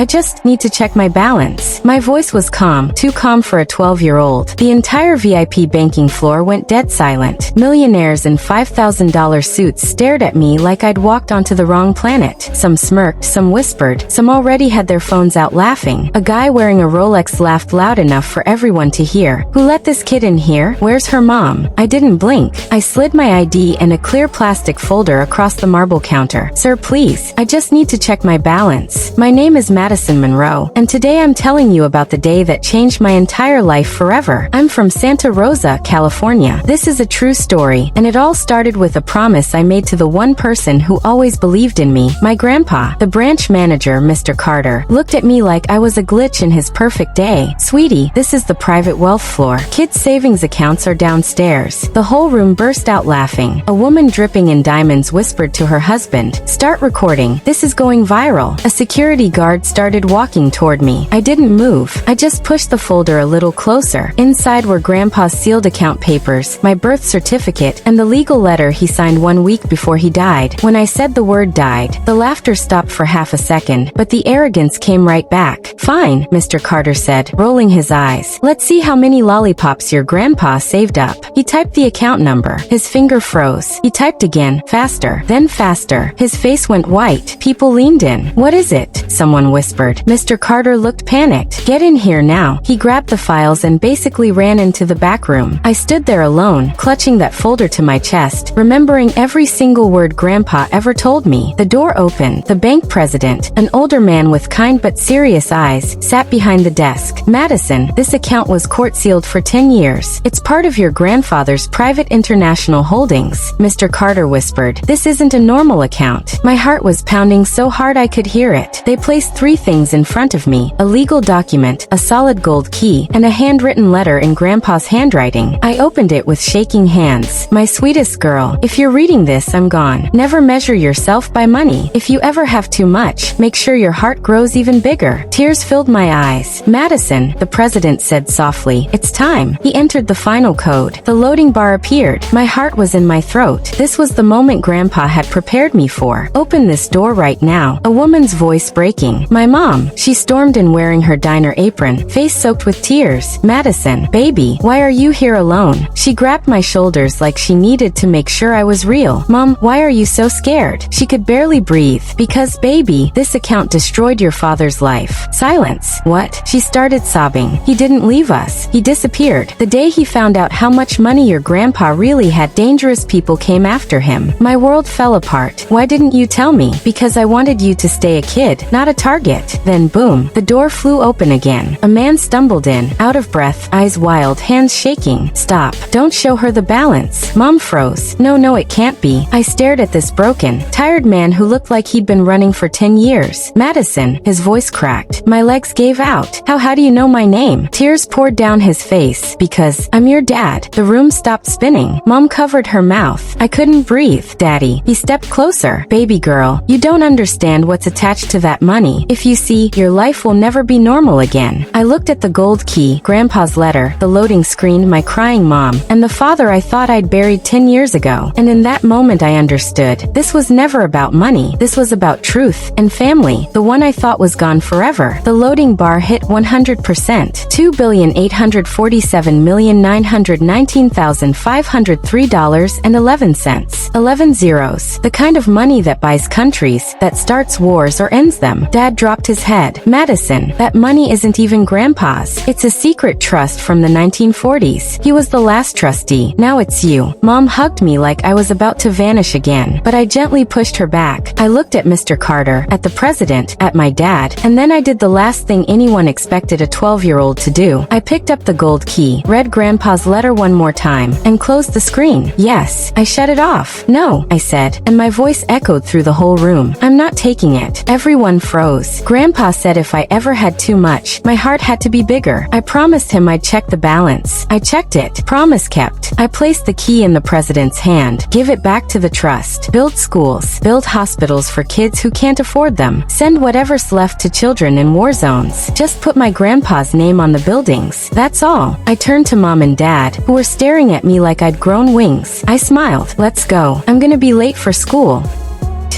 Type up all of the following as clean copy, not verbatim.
I just need to check my balance. My voice was calm, too calm for a 12-year-old. The entire VIP banking floor went dead silent. Millionaires in $5,000 suits stared at me like I'd walked onto the wrong planet. Some smirked, some whispered, some already had their phones out laughing. A guy wearing a Rolex laughed loud enough for everyone to hear. Who let this kid in here? Where's her mom? I didn't blink. I slid my ID and a clear plastic folder across the marble counter. Sir, please, I just need to check my balance. My name is Madison Monroe, and today I'm telling you about the day that changed my entire life forever. I'm from Santa Rosa, California. This is a true story, and it all started with a promise I made to the one person who always believed in me, my grandpa. The branch manager, Mr. Carter, looked at me like I was a glitch in his perfect day. Sweetie, this is the private wealth floor. Kids' savings accounts are downstairs. The whole room burst out laughing. A woman dripping in diamonds whispered to her husband, "Start recording. This is going viral." A security guard started walking toward me. I didn't move. I just pushed the folder a little closer. Inside were Grandpa's sealed account papers, my birth certificate, and the legal letter he signed 1 week before he died. When I said the word died, the laughter stopped for half a second, but the arrogance came right back. "Fine," Mr. Carter said, rolling his eyes. "Let's see how many lollipops your grandpa saved up." He typed the account number. His finger froze. He typed again, faster, then faster. His face went white. People leaned in. "What is it?" someone whispered. Mr. Carter looked panicked. "Get in here now." He grabbed the files and basically ran into the back room. I stood there alone, clutching that folder to my chest, remembering every single word Grandpa ever told me. The door opened. The bank president, an older man with kind but serious eyes, sat behind the desk. "Madison, this account was court-sealed for 10 years. It's part of your grandfather's private international holdings," Mr. Carter whispered. "This isn't a normal account." My heart was pounding so hard I could hear it. They placed 3 things in front of me: a legal document, a solid gold key, and a handwritten letter in Grandpa's handwriting. I opened it with shaking hands. "My sweetest girl, if you're reading this, I'm gone. Never measure yourself by money. If you ever have too much, make sure your heart grows even bigger." Tears filled my eyes. "Madison," the president said softly, "it's time." He entered the final code. The loading bar appeared. My heart was in my throat. This was the moment Grandpa had prepared me for. "Open this door right now," a woman's voice breaking. "My mom." She stormed in wearing her diner apron, face soaked with tears. "Madison, baby, why are you here alone?" She grabbed my shoulders like she needed to make sure I was real. "Mom, why are you so scared?" She could barely breathe. "Because, baby, this account destroyed your father's life." Silence. "What?" She started sobbing. "He didn't leave us. He disappeared. The day he found out how much money your grandpa really had, dangerous people came after him. My world fell apart. Why didn't you tell me?" "Because I wanted you to stay a kid, not a target." Then boom, the door flew open again. A man stumbled in, out of breath, eyes wild, hands shaking. "Stop. Don't show her the balance." Mom froze. No, it can't be." I stared at this broken, tired man who looked like he'd been running for 10 years. "Madison," his voice cracked. My legs gave out. How do you know my name?" Tears poured down his face. "Because I'm your dad." The room stopped spinning. Mom covered her mouth. I couldn't breathe. "Daddy." He stepped closer. "Baby girl, you don't understand what's attached to that money. If you see, your life will never be normal again." I looked at the gold key, Grandpa's letter, the loading screen, my crying mom, and the father I thought I'd buried 10 years ago. And in that moment I understood. This was never about money. This was about truth and family, the one I thought was gone forever. The loading bar hit 100%. $2,847,919,503.11. 11 zeros. The kind of money that buys countries, that starts wars or ends them. Dad dropped his head. "Madison, that money isn't even Grandpa's. It's a secret trust from the 1940s. He was the last trustee. Now it's you." Mom hugged me like I was about to vanish again, but I gently pushed her back. I looked at Mr. Carter, at the president, at my dad, and then I did the last thing anyone expected a 12-year-old to do. I picked up the gold key, read Grandpa's letter one more time, and closed the screen. Yes, I shut it off. "No," I said, and my voice echoed through the whole room. "I'm not taking it." Everyone froze. Grandpa said if I ever had too much, my heart had to be bigger. I promised him I'd check the balance. I checked it. Promise kept. I placed the key in the president's hand. Give it back to the trust. Build schools. Build hospitals for kids who can't afford them. Send whatever's left to children in war zones. Just put my grandpa's name on the buildings. That's all. I turned to Mom and Dad, who were staring at me like I'd grown wings. I smiled. "Let's go. I'm gonna be late for school."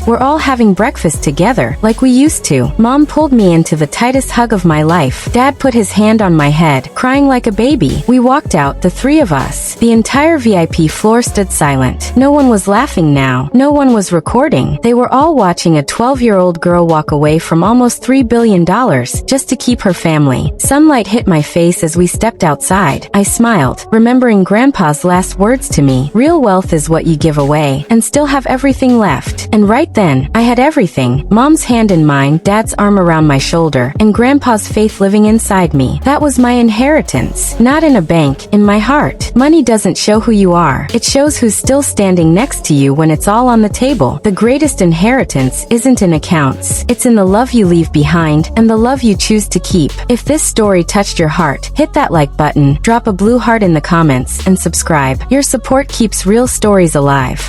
We're all having breakfast together, like we used to. Mom pulled me into the tightest hug of my life. Dad put his hand on my head, crying like a baby. We walked out, the three of us. The entire VIP floor stood silent. No one was laughing now. No one was recording. They were all watching a 12-year-old girl walk away from almost $3 billion just to keep her family. Sunlight hit my face as we stepped outside. I smiled, remembering Grandpa's last words to me. Real wealth is what you give away and still have everything left. And right then, I had everything. Mom's hand in mine, Dad's arm around my shoulder, and Grandpa's faith living inside me. That was my inheritance. Not in a bank, in my heart. Money doesn't show who you are. It shows who's still standing next to you when it's all on the table. The greatest inheritance isn't in accounts. It's in the love you leave behind and the love you choose to keep. If this story touched your heart, hit that like button, drop a blue heart in the comments, and subscribe. Your support keeps real stories alive.